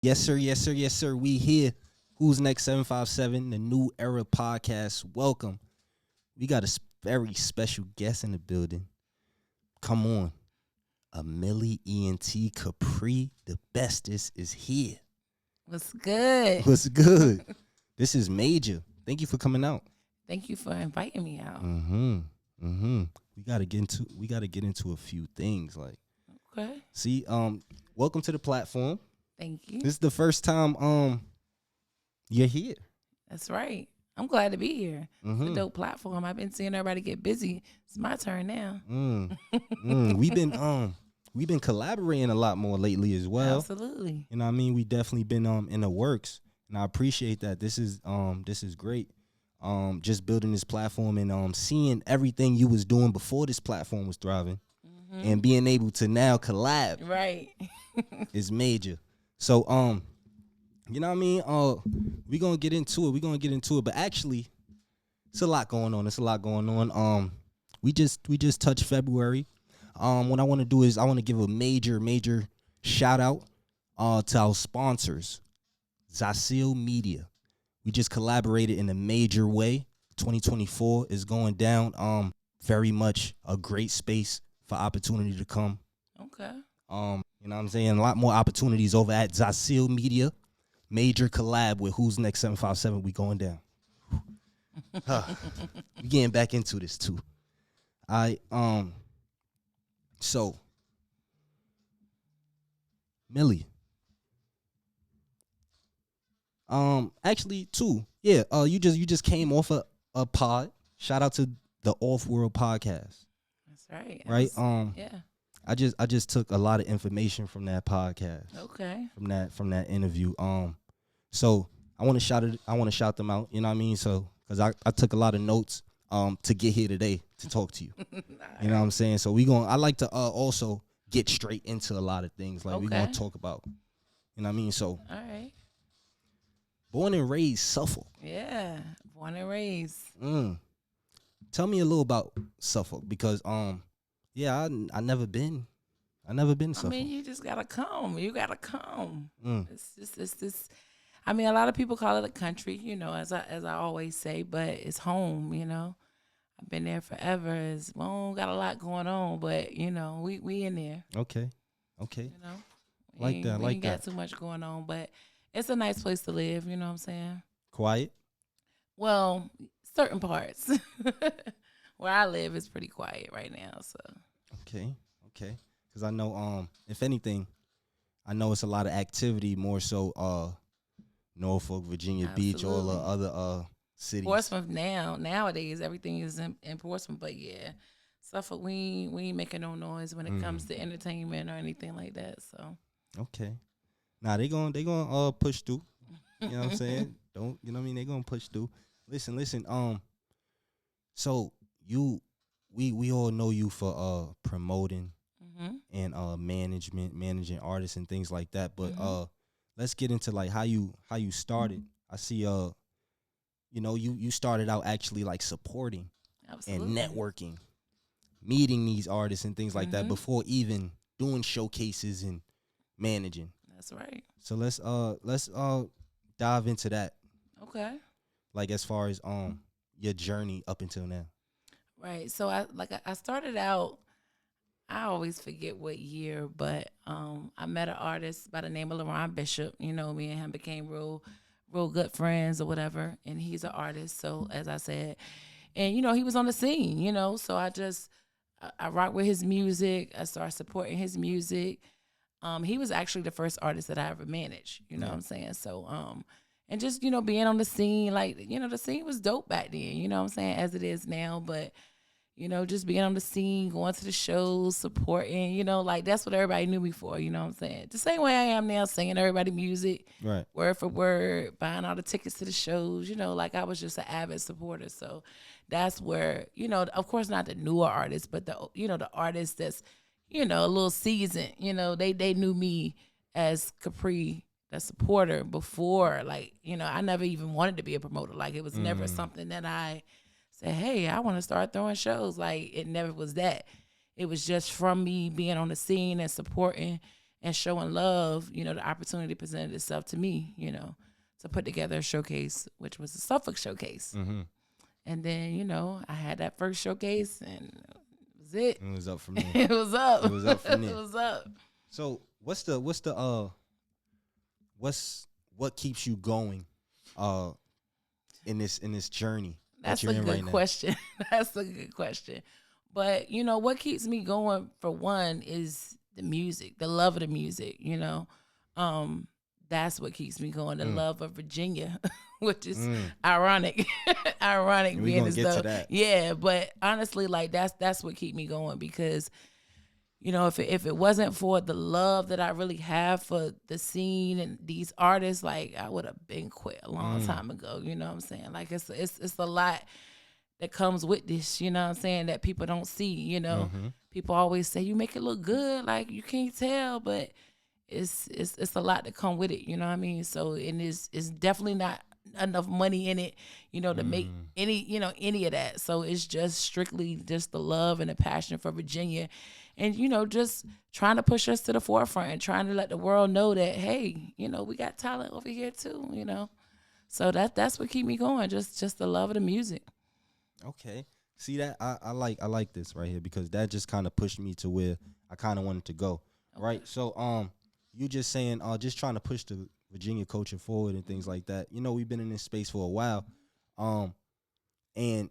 Yes, sir. Yes, sir. Yes, sir. We here. Who's next? 757, the New Era Podcast. Welcome. We got a very special guest in the building. Come on. A Millie ENT Capri, the bestest, is here. What's good? What's good? This is major. Thank you for coming out. Thank you for inviting me out. We gotta get into a few things. Like, Okay. see, welcome to the platform. Thank you. This is the first time you're here. That's right. I'm glad to be here. It's Mm-hmm. a dope platform. I've been seeing everybody get busy. It's my turn now. We've been collaborating a lot more lately as well. Absolutely. You know what I mean? We definitely been in the works, and I appreciate that. This is great. Just building this platform and seeing everything you was doing before this platform was thriving, and being able to now collab Right. is major. So you know what I mean? We're gonna get into it. But actually, it's a lot going on. We just touched February. What I want to do is I want to give a major shout out to our sponsors, Zacil Media. We just collaborated in a major way. 2024 is going down. Very much a great space for opportunity to come. Okay. You know what I'm saying? A lot more opportunities over at Zacil Media. Major collab with Who's Next 757. We going down. We getting back into this too. So Millie. Actually too. Yeah, you just came off a pod. Shout out to the Off World Podcast. That's right. Right? Yeah. I just took a lot of information from that podcast. Okay. From that interview. So I want to shout them out, you know what I mean? So cuz I took a lot of notes to get here today to talk to you. You know what I'm saying? So I like to also get straight into a lot of things like we're going to talk about. You know what I mean? So All right. born and raised Suffolk. Yeah. Born and raised. Tell me a little about Suffolk because yeah, I never been Suffolk. I mean, you just gotta come. You gotta come. Mm. It's this. I mean, a lot of people call it a country, as I always say, but it's home. I've been there forever. We don't got a lot going on, but we in there. Okay. We ain't got too much going on, but it's a nice place to live. You know what I'm saying? Quiet. Well, certain parts where I live is pretty quiet right now. So Okay. Because I know, if anything, I know it's a lot of activity more so Norfolk, Virginia Beach, all the other cities. Portsmouth nowadays everything is in Portsmouth, but yeah, Suffolk we ain't making no noise when it comes to entertainment or anything like that. So Okay. Nah, they gonna push through. You know what I'm saying? Don't you know what I mean? They gonna push through. Listen. So we all know you for promoting and managing artists and things like that. But let's get into like how you started. I see you started out actually like supporting absolutely. and networking, meeting these artists and things like that before even doing showcases and managing. That's right. So let's dive into that. Okay. Like as far as your journey up until now. Right. So I started out. I always forget what year, but I met an artist by the name of LaRon Bishop. Me and him became real good friends or whatever. And he's an artist. So as I said, and he was on the scene. So I rock with his music. I started supporting his music. He was actually the first artist that I ever managed. You know what I'm saying? So and just being on the scene, like the scene was dope back then. You know what I'm saying? As it is now, but. Just being on the scene, going to the shows, supporting, like that's what everybody knew me for, you know what I'm saying? The same way I am now, singing everybody music, Right. word for word, buying all the tickets to the shows, like I was just an avid supporter. So that's where, of course not the newer artists, but the artists that's, a little seasoned, they knew me as Capri, the supporter before, like, I never even wanted to be a promoter. Like it was never something that I said, hey, I want to start throwing shows. Like it never was that. It was just from me being on the scene and supporting and showing love, the opportunity presented itself to me, to put together a showcase, which was the Suffolk showcase. Mm-hmm. And then, I had that first showcase, and it was it. It was up from there. It was up. It was up from there. It was up. So what keeps you going in this journey That's that you're a in good right now? question. That's a good question. But what keeps me going, for one, is the music, the love of the music. That's what keeps me going. The love of Virginia, which is ironic. Ironic And we being gonna as get though, to that. yeah. But honestly, like that's what keep me going, because if it wasn't for the love that I really have for the scene and these artists, like I would have been quit a long time ago. You know what I'm saying? Like it's a lot that comes with this, you know what I'm saying, that people don't see. People always say you make it look good, like you can't tell, but it's a lot to come with it, you know what I mean? So it's definitely not enough money in it, to make any of that. So it's just strictly just the love and the passion for Virginia, and just trying to push us to the forefront and trying to let the world know that, hey, we got talent over here too. So that's what keep me going, just the love of the music. Okay. See that I like this right here, because that just kind of pushed me to where I kind of wanted to go. Okay. Right. So you just saying just trying to push the Virginia culture forward and things like that. We've been in this space for a while. And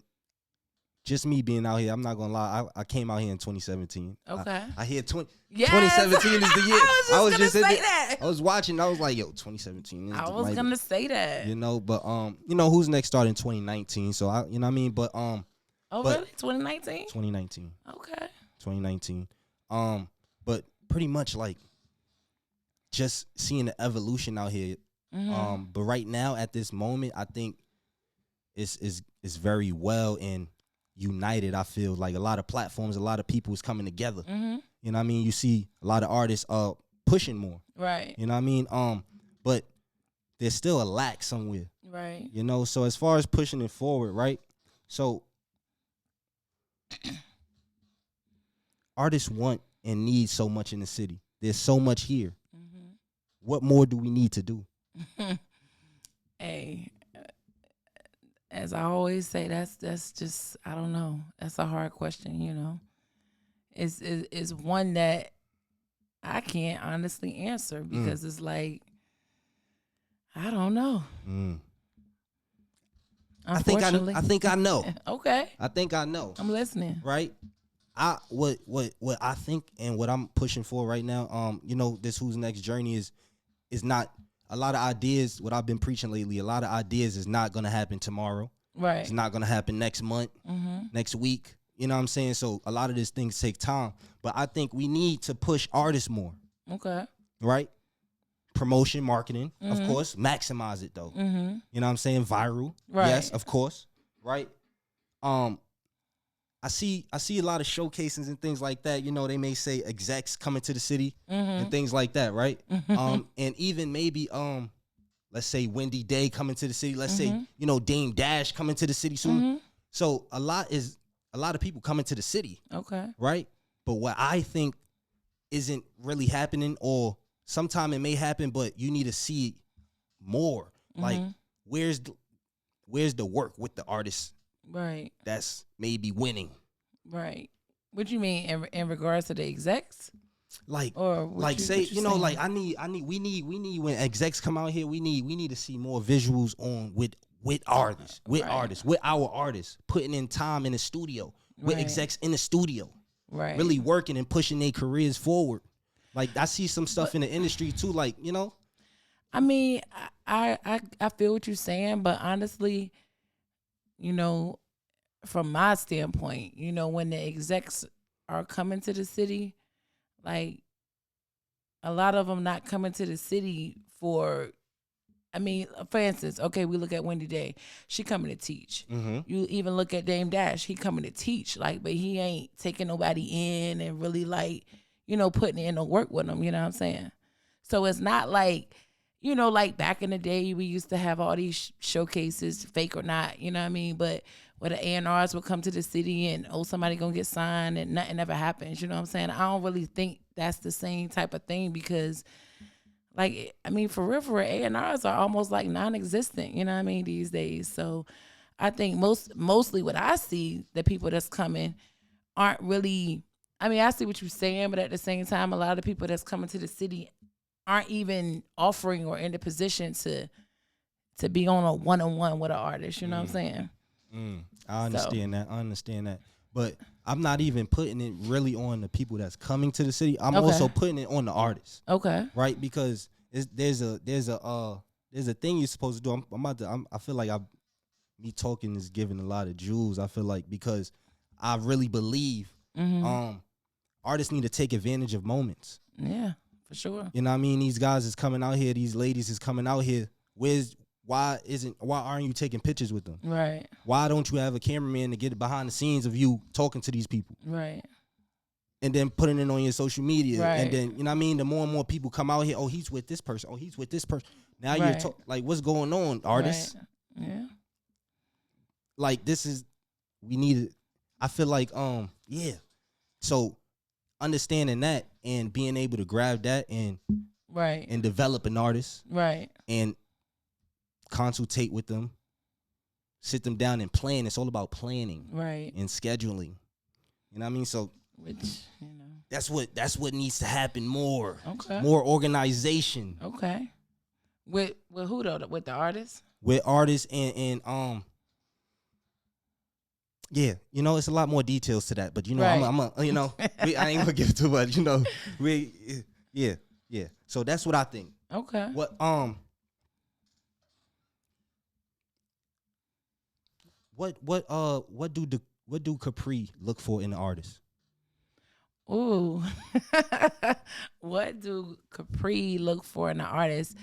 just me being out here, I'm not gonna lie, I came out here in 2017. Okay. I hear 2017 Yes. is the year. I was just gonna say that. I was watching, I was like, yo, 2017. I was gonna say that. But Who's Next started in 2019. So I what I mean? But Oh, but really? 2019? 2019. Okay. 2019. But pretty much like just seeing the evolution out here. But right now at this moment, I think it's very well and united. I feel like a lot of platforms, a lot of people is coming together. You know what I mean? You see a lot of artists pushing more. Right. You know what I mean? But there's still a lack somewhere. Right. So as far as pushing it forward, right? So artists want and need so much in the city. There's so much here. What more do we need to do? Hey, as I always say, that's just, I don't know. That's a hard question, It's one that I can't honestly answer, because it's like, I don't know. I think I know. Okay. I think I know. I'm listening. Right? What I think and what I'm pushing for right now, this Who's Next journey is not a lot of ideas. What I've been preaching lately, a lot of ideas is not gonna happen tomorrow. Right. It's not gonna happen next month, next week. You know what I'm saying? So a lot of these things take time. But I think we need to push artists more. Okay. Right? Promotion, marketing, of course. Maximize it though. You know what I'm saying? Viral. Right. Yes, of course. Right? I see a lot of showcases and things like that. They may say execs coming to the city and things like that, right? And even maybe let's say Wendy Day coming to the city. Let's say, Dame Dash coming to the city soon. So a lot of people coming to the city. Okay. Right? But what I think isn't really happening, or sometime it may happen, but you need to see more. Like where's the work with the artists? Right. That's maybe winning. Right. What you mean in regards to the execs? Like, or say, like we need when execs come out here, we need to see more visuals on with artists, with our artists, putting in time in the studio, with execs in the studio. Right. Really working and pushing their careers forward. Like I see some stuff in the industry too, like, I mean, I feel what you're saying, but honestly, from my standpoint, when the execs are coming to the city, like a lot of them not coming to the city for instance, okay, we look at Wendy Day. She coming to teach. You even look at Dame Dash. He coming to teach, but he ain't taking nobody in and really putting in the work with them. You know what I'm saying? So it's not like, like back in the day, we used to have all these showcases, fake or not, you know what I mean? But where the A&Rs would come to the city and somebody gonna get signed and nothing ever happens. You know what I'm saying? I don't really think that's the same type of thing because, like, I mean, for real, A&Rs are almost like non-existent. You know what I mean these days. So I think mostly what I see, the people that's coming aren't really. I mean, I see what you're saying, but at the same time, a lot of the people that's coming to the city aren't even offering or in the position to be on a one-on-one with an artist. You know what I'm saying? I understand that. But I'm not even putting it really on the people that's coming to the city. I'm also putting it on the artists. Okay. Right? Because there's a thing you're supposed to do. I feel like me talking is giving a lot of jewels. I feel like because I really believe artists need to take advantage of moments. Yeah, for sure. You know what I mean? These guys is coming out here, these ladies is coming out here. Why aren't you taking pictures with them? Right. Why don't you have a cameraman to get behind the scenes of you talking to these people? Right. And then putting it on your social media. Right. And then, you know what I mean? The more and more people come out here, oh, he's with this person. Oh, he's with this person. Now you're like, what's going on, artists? Right. Yeah. Like, we need it. I feel like, yeah. So understanding that and being able to grab that and develop an artist. Right. And consultate with them, sit them down and plan. It's all about planning, right, and scheduling. You know what I mean? So, which that's what needs to happen more. Okay, more organization. Okay, with who though? With the artists? With artists and yeah, you know, it's a lot more details to that. But you know, I'm you know, I ain't gonna give too much. You know, yeah. So that's what I think. Okay. What do Capri look for in the artist? Ooh, what do Capri look for in the artist?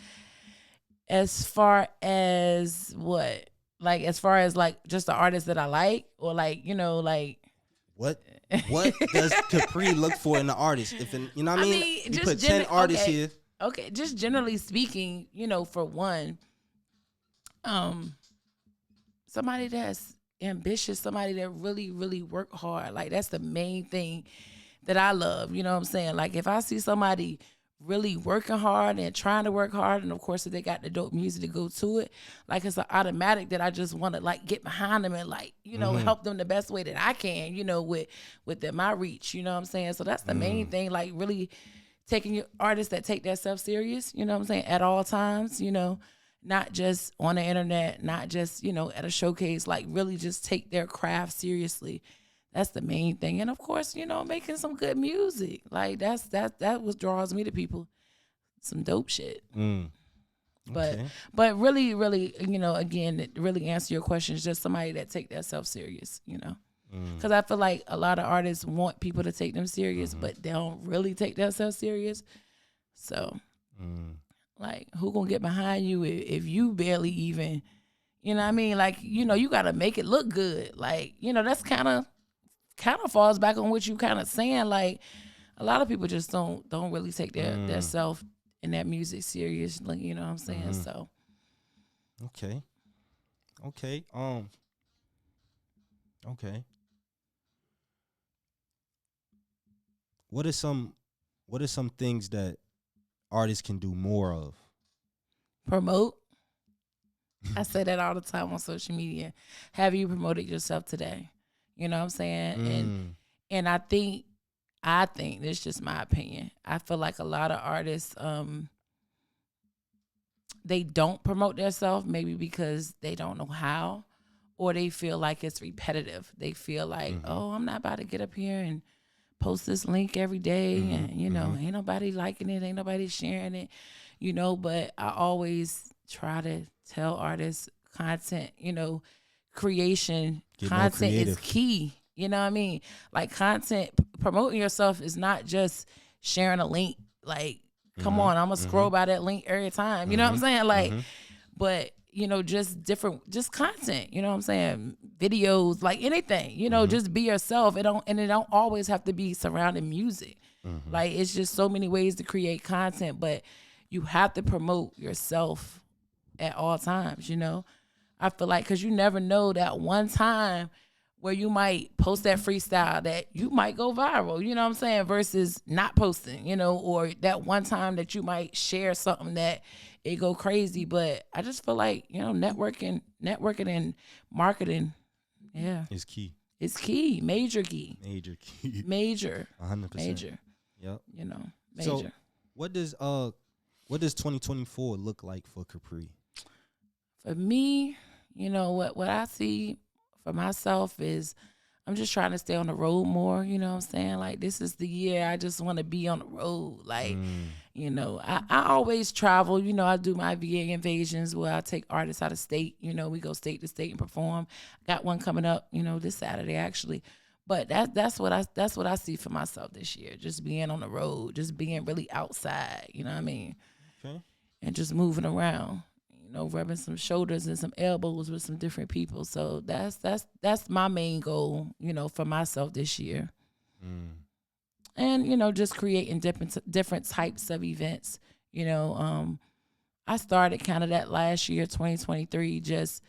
As far as what, like as far as like just the artist that I like, or like like what does Capri look for in the artist? You know what I mean? You put 10 artists here. Okay, just generally speaking, for one, somebody that's ambitious, somebody that really, really work hard. Like that's the main thing that I love. You know what I'm saying? Like if I see somebody really working hard and trying to work hard, and of course if they got the dope music to go to it, like it's an automatic that I just want to like get behind them and like, help them the best way that I can, with my reach, you know what I'm saying? So that's the main thing, like really taking your artists that take themselves serious, you know what I'm saying, at all times, not just on the internet, not just, at a showcase, like really just take their craft seriously. That's the main thing. And of course, making some good music. Like that what draws me to people. Some dope shit. Okay. But really, really, again, really answer your question is just somebody that take themselves serious, Because I feel like a lot of artists want people to take them serious, but they don't really take themselves serious. So like, who gonna get behind you if you barely even, you know what I mean? Like, you gotta make it look good. Like, that's kind of falls back on what you kind of saying. Like, a lot of people just don't really take their self and that music serious. Like, you know what I'm saying? So. Okay. Okay. What are some things that artists can do more of? Promote. I say that all the time on social media. Have you promoted yourself today? You know what I'm saying? And I think this is just my opinion. I feel like a lot of artists, they don't promote themselves maybe because they don't know how, or they feel like it's repetitive. They feel like, oh, I'm not about to get up here and post this link every day and, ain't nobody liking it, ain't nobody sharing it, but I always try to tell artists content, creation, content is key. You know what I mean? Like content, promoting yourself is not just sharing a link. Like, come on, I'm gonna scroll by that link every time. You know what I'm saying? Like, but just content. You know what I'm saying? Videos, like anything. Just be yourself. It don't always have to be surrounding music. Like it's just so many ways to create content, but you have to promote yourself at all times. I feel like, because you never know that one time where you might post that freestyle that you might go viral, you know what I'm saying, versus not posting, or that one time that you might share something that it go crazy. But I just feel like, networking and marketing, yeah, It's key. it's key, major key, Major key. major, 100%. major, Yep. major. So what does 2024 look like for Capri? For me, what I see for myself is I'm just trying to stay on the road more, you know what I'm saying? Like, this is the year I just want to be on the road. Like, I always travel, I do my VA invasions where I take artists out of state, we go state to state and perform. Got one coming up, this Saturday actually. But that's what I see for myself this year. Just being on the road, just being really outside, you know what I mean? Okay. And just moving around. Rubbing some shoulders and some elbows with some different people. So that's my main goal, for myself this year. And just creating different types of events. I started kind of that last year, 2023, just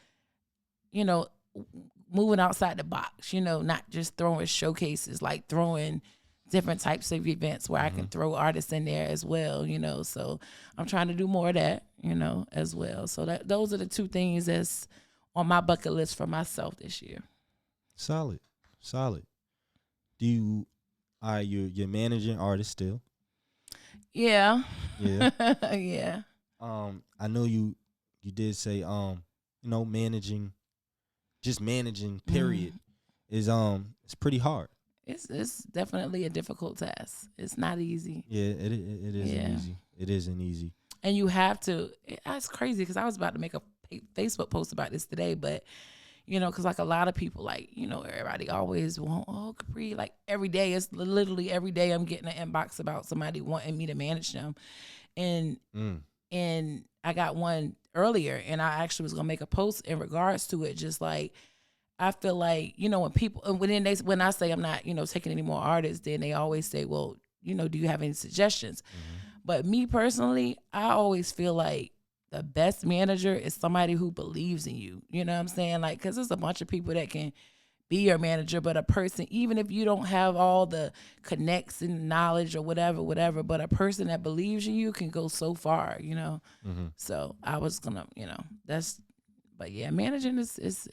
moving outside the box. Not just throwing showcases, like throwing different types of events where I can throw artists in there as well, so I'm trying to do more of that, as well. So those are the two things that's on my bucket list for myself this year. Solid. Do you you're managing artists still? Yeah. Yeah. Yeah. I know you did say managing period is it's pretty hard. It's definitely a difficult task. It's not easy. Yeah, it isn't easy. It isn't easy. And you have to. That's crazy because I was about to make a Facebook post about this today, but because like a lot of people, like everybody always want, Capri, like every day. It's literally every day I'm getting an inbox about somebody wanting me to manage them, and I got one earlier, and I actually was gonna make a post in regards to it, just like. I feel like, when people, when I say I'm not, taking any more artists, then they always say, well, do you have any suggestions? But me personally, I always feel like the best manager is somebody who believes in you. You know what I'm saying? Like, because there's a bunch of people that can be your manager, but a person, even if you don't have all the connects and knowledge or whatever, but a person that believes in you can go so far, So I was gonna, but yeah, managing is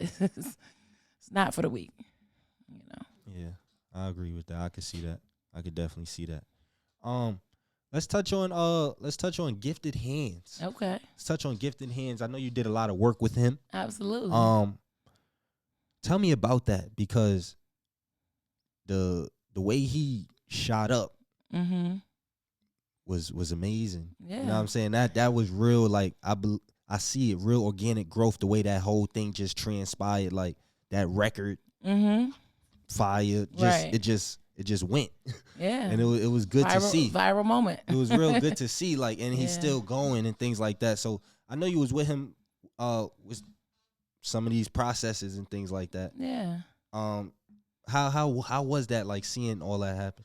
it's not for the weak, Yeah, I agree with that. I could see that. I could definitely see that. Let's touch on Gifted Hands. Okay. Let's touch on Gifted Hands. I know you did a lot of work with him. Absolutely. Tell me about that, because the way he shot up was amazing. Yeah. You know what I'm saying? That was real. Like I see it, real organic growth. The way that whole thing just transpired, like. That record, fire, right. It just went, yeah, and it was good to see. Viral moment. It was real good to see, like, and he's still going and things like that. So I know you was with him, with some of these processes and things like that. Yeah. How was that, like, seeing all that happen?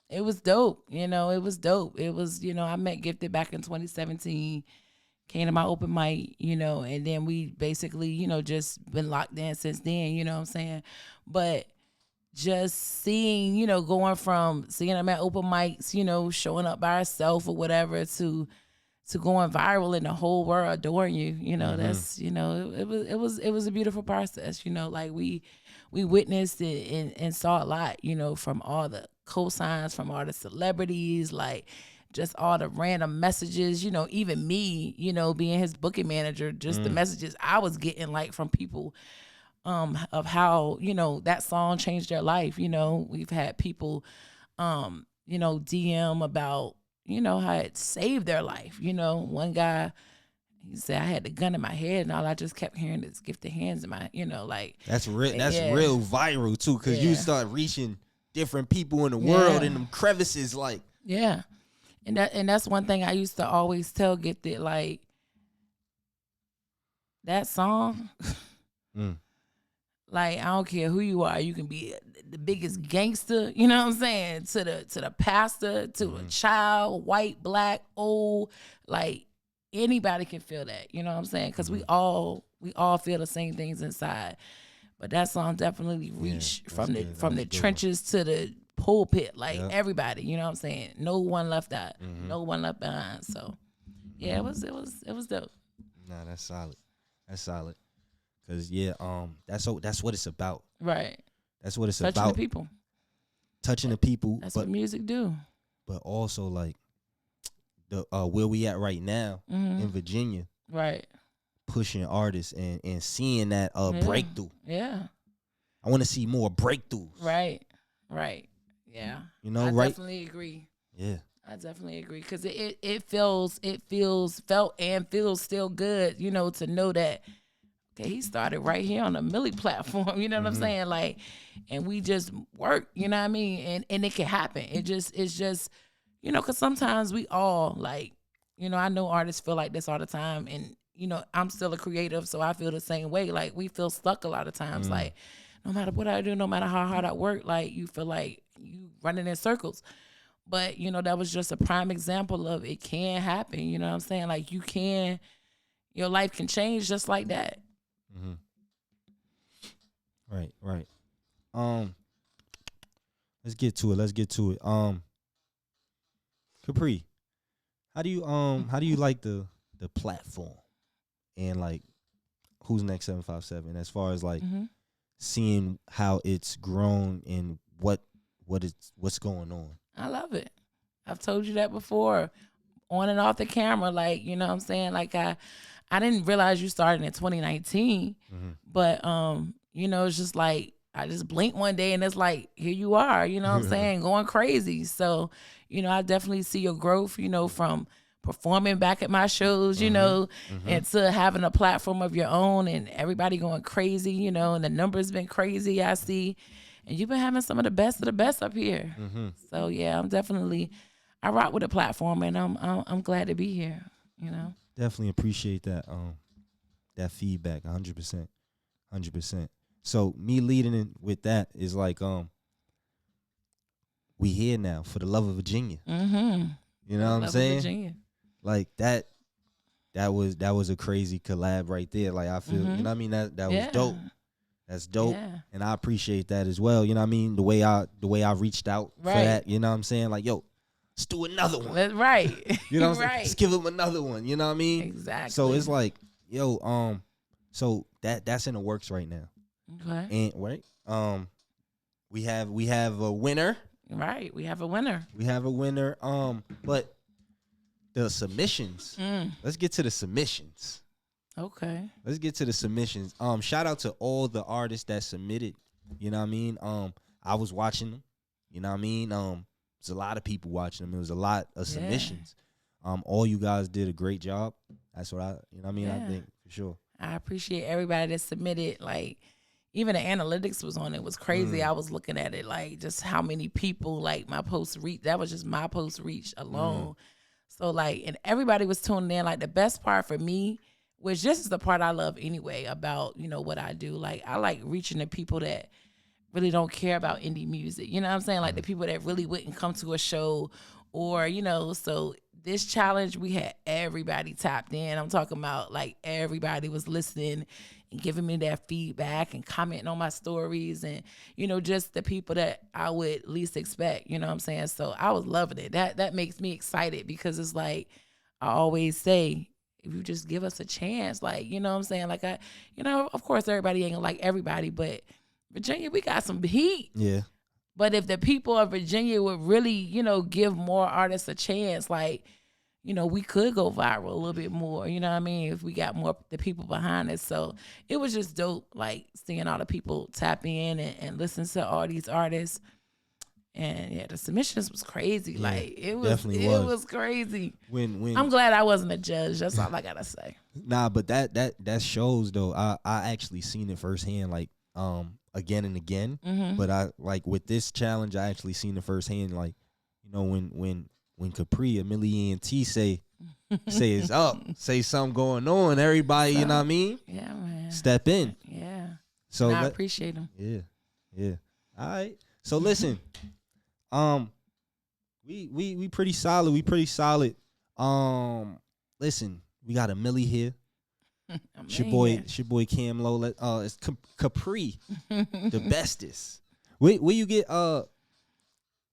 It was dope. It was dope. It was, I met Gifted back in 2017. Came to my open mic, and then we basically, just been locked in since then, you know what I'm saying? But just seeing, going from seeing them at open mics, showing up by herself or whatever to going viral in the whole world adoring you, that's, it was a beautiful process, like we witnessed it and saw a lot, from all the cosigns, from all the celebrities, like, just all the random messages, even me, being his booking manager, just the messages I was getting, like, from people of how, that song changed their life. We've had people, DM about, how it saved their life. One guy, he said, I had the gun in my head and all I just kept hearing is Gifted Hands in my, like. That's real. That's real viral too, because you start reaching different people in the world in them crevices, like. Yeah. And that's one thing I used to always tell Gifted, like, that song, like, I don't care who you are, you can be the biggest gangster, you know what I'm saying, to the pastor, to a child, white, black, old, like, anybody can feel that. You know what I'm saying? Because we all feel the same things inside. But that song definitely reached from the trenches to the pulpit, like everybody. You know what I'm saying? No one left out. No one left behind. So yeah, it was dope. Nah, that's solid. That's solid. Cause that's what it's about. Right. That's what it's Touching about. the people. Touching the people. That's what music do. But also like the where we at right now in Virginia. Right. Pushing artists and seeing that breakthrough. Yeah. I want to see more breakthroughs. Right. Right. Yeah. You know, I right? definitely agree. Yeah. I definitely agree because it felt and feels still good, you know, to know that okay, he started right here on the Millie platform, you know what I'm saying? Like, and we just work, you know what I mean? And it can happen. It's just, you know, because sometimes we all like, you know, I know artists feel like this all the time, and you know, I'm still a creative, so I feel the same way. Like we feel stuck a lot of times. Like no matter what I do, no matter how hard I work, like you feel like you running in circles. But, you know, that was just a prime example of it can happen. You know what I'm saying? Like, your life can change just like that. Right. Let's get to it. Capri, how do you like the platform and like Who's Next 757 as far as like seeing how it's grown and what's going on? I love it. I've told you that before, on and off the camera. Like, you know what I'm saying? Like, I didn't realize you started in 2019, but, you know, it's just like, I just blinked one day and it's like, here you are, you know what I'm saying? Going crazy. So, you know, I definitely see your growth, you know, from performing back at my shows, you know, and to having a platform of your own and everybody going crazy, you know, and the numbers been crazy, I see. And you've been having some of the best up here. So yeah, I rock with the platform, and I'm glad to be here. You know, definitely appreciate that feedback, 100%. So me leading in with that is like we here now for the love of Virginia. You know what I'm saying? Virginia. Like that was a crazy collab right there. Like I feel, you know what I mean? That was dope. That's dope. Yeah. And I appreciate that as well. You know what I mean? The way I reached out for that. You know what I'm saying? Like, yo, let's do another one. That's right. You know what I'm saying? Let's give him another one. You know what I mean? Exactly. So it's like, yo, so that's in the works right now. Okay. And we have a winner. Right. We have a winner. But the submissions. Let's get to the submissions. Okay. Let's get to the submissions. Shout out to all the artists that submitted. You know what I mean? I was watching them. You know what I mean? There's a lot of people watching them. It was a lot of submissions. All you guys did a great job. That's what you know what I mean? I think for sure. I appreciate everybody that submitted. Like, even the analytics was on it. It was crazy. I was looking at it, like, just how many people, like, my post reach. That was just my post reach alone. So, like, and everybody was tuning in. Like, the best part for me, which this is the part I love anyway about, you know, what I do. Like, I like reaching the people that really don't care about indie music. You know what I'm saying? Like the people that really wouldn't come to a show or, you know, so this challenge, we had everybody tapped in. I'm talking about like everybody was listening and giving me their feedback and commenting on my stories and, you know, just the people that I would least expect, you know what I'm saying? So I was loving it. That makes me excited because it's like, I always say, if you just give us a chance, like, you know what I'm saying? Like, you know, of course, everybody ain't gonna like everybody, but Virginia, we got some heat. Yeah. But if the people of Virginia would really, you know, give more artists a chance, like, you know, we could go viral a little bit more, you know what I mean? If we got more the people behind us. So it was just dope, like, seeing all the people tap in and listen to all these artists. And yeah, the submissions was crazy. Yeah, like it was crazy. When I'm glad I wasn't a judge. That's all I gotta say. Nah, but that shows though. I actually seen it firsthand, like again and again. But I like with this challenge, I actually seen it firsthand. Like, you know, when Capri, Millie and T say it's up, say something going on, everybody, you know what I mean? Yeah, man. Step in. Yeah. So I appreciate them. Yeah. All right. So listen. We pretty solid. Listen, We got a Millie here. It's your boy Cam Low. It's Capri, the bestest. Where you get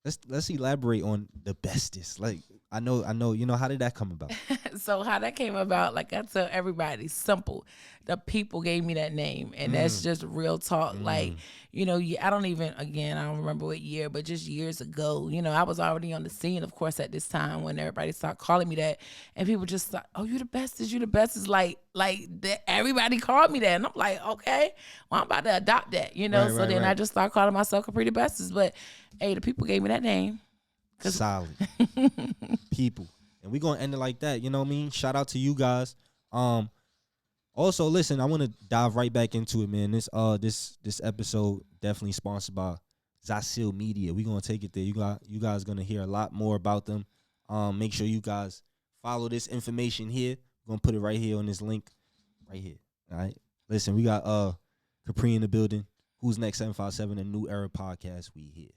let's elaborate on the bestest. Like I know, you know, how did that come about? So how that came about, like I tell everybody, simple. The people gave me that name, and that's just real talk. Like, you know, I don't remember what year, but just years ago, you know, I was already on the scene, of course, at this time when everybody started calling me that, and people just thought, "Oh, you the bestest, you the bestest." Like that, everybody called me that, and I'm like, okay, well, I'm about to adopt that, you know. Right, I just started calling myself Capri the bestest. But hey, the people gave me that name. Solid people, and we gonna end it like that. You know what I mean? Shout out to you guys. Also, listen, I want to dive right back into it, man. This episode definitely sponsored by Zasil Media. We gonna take it there. You guys gonna hear a lot more about them. Make sure you guys follow this information here. We're gonna put it right here on this link, right here. All right. Listen, we got Capri in the building. Who's next? 757, a New Era podcast. We here.